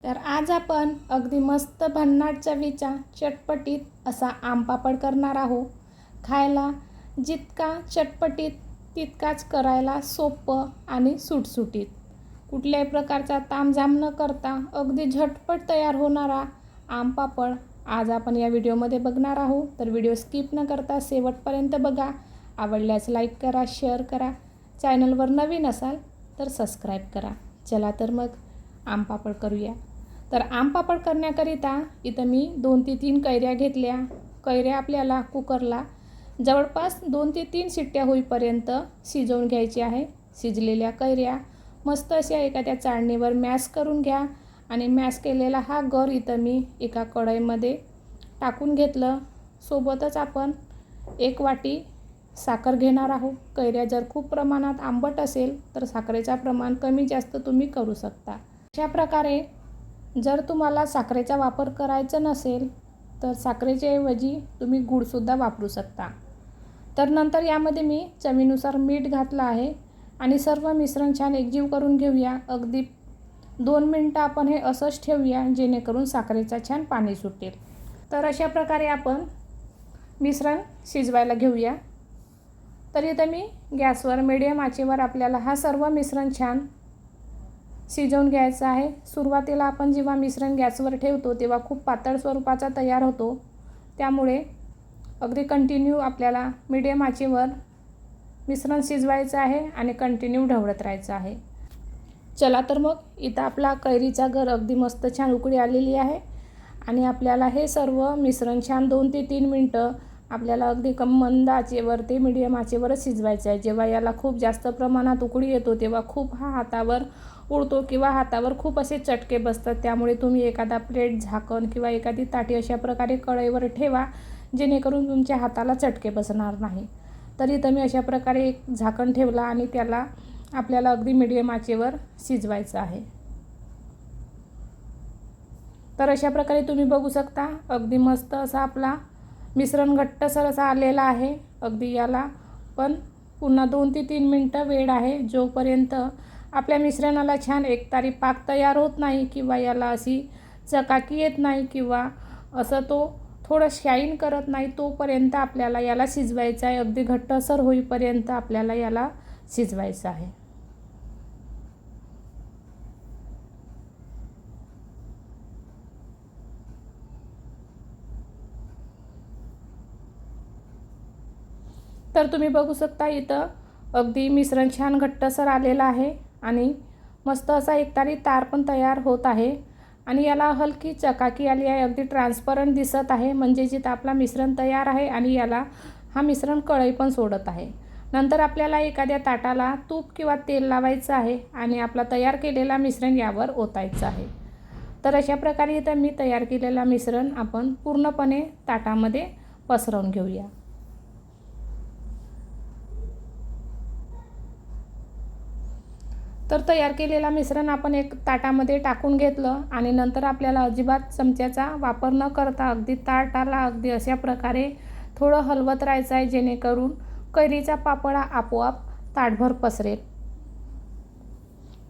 तर आज आपण अगदी मस्त भन्नाट चवीचा चटपटीत असा आमपापड करणार आहोत. खायला जितका चटपटीत तितकाच करायला सोपं आणि सुटसुटीत. कुठल्याही प्रकारचा तामझाम न करता अगदी झटपट तयार होणारा आमपापड आज आपण या व्हिडिओमध्ये बघणार आहोत. तर व्हिडिओ स्किप न करता शेवटपर्यंत बघा. आवडल्यास लाईक करा, शेअर करा. चॅनलवर नवीन असाल तर सबस्क्राईब करा. चला तर मग आमपापड करूया. तर आमपापड करण्याकरिता इथं मी 2 ते 3 कैऱ्या घेतल्या. कैऱ्या आपल्याला कुकरला जवळपास 2 ते 3 शिट्ट्या होईपर्यंत शिजवून घ्यायची आहे. शिजलेल्या कैऱ्या मस्त अशा एखाद्या चाळणीवर मॅश करून घ्या आणि मॅश केलेला हा गर इथं मी एका कढईमध्ये टाकून घेतलं. सोबतच आपण 1 वाटी साखर घेणार आहोत. कैऱ्या जर खूप प्रमाणात आंबट असेल तर साखरेचा प्रमाण कमी जास्त तुम्ही करू शकता. अशा प्रकारे जर तुम्हाला साखरेचा वापर करायचा नसेल तर साखरेच्या ऐवजी तुम्ही गूळसुद्धा वापरू शकता. तर नंतर यामध्ये मी चवीनुसार मीठ घातलं आहे आणि सर्व मिश्रण छान एकजीव करून घेऊया. अगदी 2 मिनटं आपण हे असंच ठेवूया जेणेकरून साखरेचा छान पाणी सुटेल. तर अशा प्रकारे आपण मिश्रण शिजवायला घेऊया. तर इथं मी गॅसवर मीडियम आचेवर आपल्याला हा सर्व मिश्रण छान शिजवून घ्यायचं आहे. सुरुवातीला आपण जेव्हा मिश्रण गॅसवर ठेवतो तेव्हा खूप पातळ स्वरूपाचा तयार होतो. त्यामुळे अगदी कंटिन्यू आपल्याला मीडियम आचेवर मिश्रण शिजवायचं आहे आणि कंटिन्यू ढवळत राहायचं आहे. चला तर मग इथं आपला कैरीचा गर अगदी मस्त छान उकळी आलेली आहे आणि आपल्याला हे सर्व मिश्रण छान 2 ते 3 मिनटं आपल्याला अगदी मंद आचेवर ते मीडियम आचेवरच शिजवायचं आहे. जेव्हा याला खूप जास्त प्रमाणात उकळी येतो तेव्हा खूप हा हातावर उडतो किंवा हातावर खूप असे चटके बसतात. त्यामुळे तुम्ही एखादा प्लेट, झाकण किंवा एखादी ताटी अशा प्रकारे कढईवर ठेवा जेणेकरून तुमच्या हाताला चटके बसणार नाही. तर इथं मी अशा प्रकारे एक झाकण ठेवलं आणि त्याला आपल्याला अगदी मीडियम आचेवर शिजवायचं आहे. तर अशा प्रकारे तुम्ही बघू शकता अगदी मस्त असा आपला मिश्रण घट्टसर असा आलेला आहे. अगदी याला पण पुन्हा 2 ते 3 मिनटं वेळ आहे. जोपर्यंत आपल्या मिश्रणाला छान एकतारी पाक तयार होत नाही किंवा याला अशी चकाकी येत नाही किंवा असं तो थोडं शाईन करत नाही तोपर्यंत आपल्याला याला शिजवायचं आहे. अगदी घट्टसर होईपर्यंत आपल्याला याला शिजवायचं आहे. तर तुम्ही बघू शकता इथं अगदी मिश्रण छान घट्टसर आलेलं आहे आणि मस्त असा एकतारी तार पण तयार होत आहे आणि याला हलकी चकाकी आली आहे. अगदी ट्रान्सपरंट दिसत आहे म्हणजे जिथं आपला मिश्रण तयार आहे आणि याला हा मिश्रण कढई पण सोडत आहे. नंतर आपल्याला एखाद्या ताटाला तूप किंवा तेल लावायचं आहे आणि आपला तयार केलेला मिश्रण यावर ओतायचं आहे. तर अशा प्रकारे इथं मी तयार केलेला मिश्रण आपण पूर्णपणे ताटामध्ये पसरवून घेऊया. तर तयार केलेला मिश्रण आपण एक ताटामध्ये टाकून घेतलं आणि नंतर आपल्याला अजिबात चमच्याचा वापर न करता अगदी ताटाला अगदी अशा प्रकारे थोडं हलवत राहायचं आहे जेणेकरून कैरीचा पापड आपोआप ताटभर पसरेल.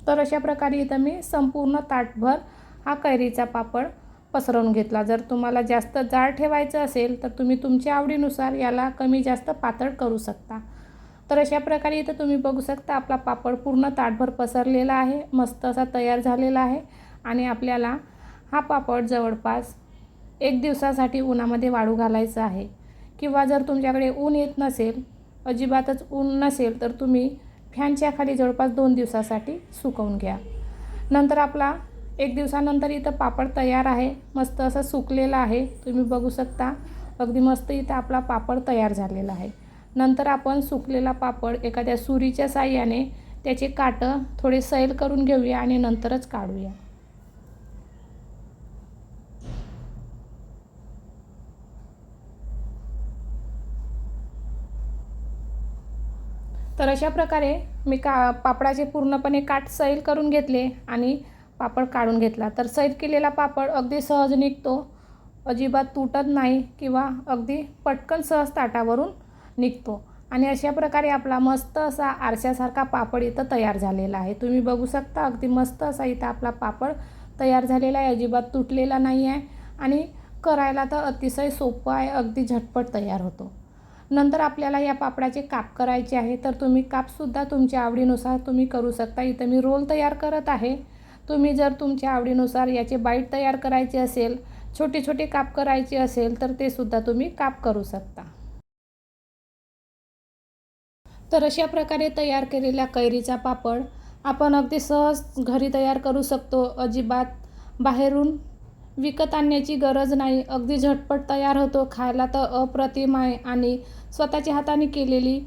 तर अशा प्रकारे इथं मी संपूर्ण ताटभर हा कैरीचा पापड पसरवून घेतला. जर तुम्हाला जास्त जाड ठेवायचं असेल तर तुम्ही तुमच्या आवडीनुसार याला कमी जास्त पातळ करू शकता. तर अशा प्रकारे इथं तुम्ही बघू शकता आपला पापड पूर्ण ताटभर पसरलेला आहे, मस्त असा तयार झालेला आहे आणि आपल्याला हा पापड जवळपास 1 दिवसासाठी उन्हामध्ये वाळू घालायचा आहे. किंवा जर तुमच्याकडे ऊन येत नसेल, अजिबातच ऊन नसेल तर तुम्ही फॅनच्या खाली जवळपास 2 दिवसासाठी सुकवून घ्या. नंतर आपला 1 दिवसानंतर इथं पापड तयार आहे, मस्त असं सुकलेला आहे. तुम्ही बघू शकता अगदी मस्त इथं आपला पापड तयार झालेला आहे. नंतर आपण सुकलेला पापड एखाद्या सुरीच्या साहाय्याने त्याचे काटं थोडे सैल करून घेऊया आणि नंतरच काढूया. तर अशा प्रकारे मी पापडाचे पूर्णपणे काट सैल करून घेतले आणि पापड काढून घेतला. तर सैल केलेला पापड अगदी सहज निघतो, अजिबात तुटत नाही किंवा अगदी पटकन सहज ताटावरून निघतो आणि अशा प्रकारे आपला मस्त असा आरशासारखा पापड इथं तयार झालेला आहे. तुम्ही बघू शकता अगदी मस्त असा इथं आपला पापड तयार झालेला आहे, अजिबात तुटलेला नाही आहे आणि करायला तर अतिशय सोपं आहे, अगदी झटपट तयार होतो. नंतर आपल्याला या पापडाचे काप करायचे आहे, तर तुम्ही कापसुद्धा तुमच्या आवडीनुसार तुम्ही करू शकता. इथं मी रोल तयार करत आहे. तुम्ही जर तुमच्या आवडीनुसार याचे बाईट तयार करायचे असेल, छोटे छोटे काप करायचे असेल, तर ते सुद्धा तुम्ही काप करू शकता. तर अशा प्रकारे तयार केलेला कैरीचा पापड आपण अगदी सहज घरी तयार करू शकतो. अजिबात बाहेरून विकत आणण्याची गरज नाही. अगदी झटपट तयार होतो. खायला तर अप्रतिम आहे आणि स्वतःच्या हाताने केलेली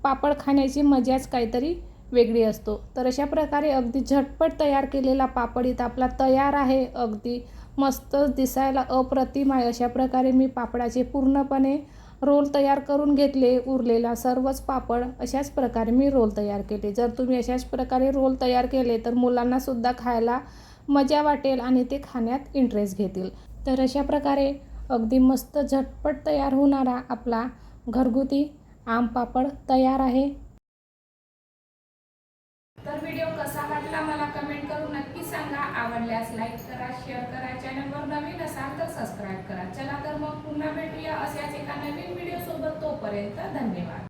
पापड खाण्याची मजाच काहीतरी वेगळी असतो. तर अशा प्रकारे अगदी झटपट तयार केलेला पापड इथं आपला तयार आहे. अगदी मस्त दिसायला अप्रतिम आहे. अशा प्रकारे मी पापडाचे पूर्णपणे रोल तयार करून घेतले. उरलेला सर्वच पापड अशाच प्रकारे मी रोल तयार केले. जर तुम्ही अशाच प्रकारे रोल तयार केले तर मुलांनासुद्धा खायला मजा वाटेल आणि ते खाण्यात इंटरेस्ट घेतील. तर अशा प्रकारे अगदी मस्त झटपट तयार होणारा आपला घरगुती आम पापड तयार आहे. तर व्हिडिओ कसा वाटला मला कमेंट करून नक्की सांगा. आवडल्यास लाईक करा, शेअर करा, चॅनलवर नवीन असाल तर सबस्क्राईब करा. चला तर मग पुन्हा भेटूया अशाच एका नवीन व्हिडिओ सोबत. तोपर्यंत धन्यवाद.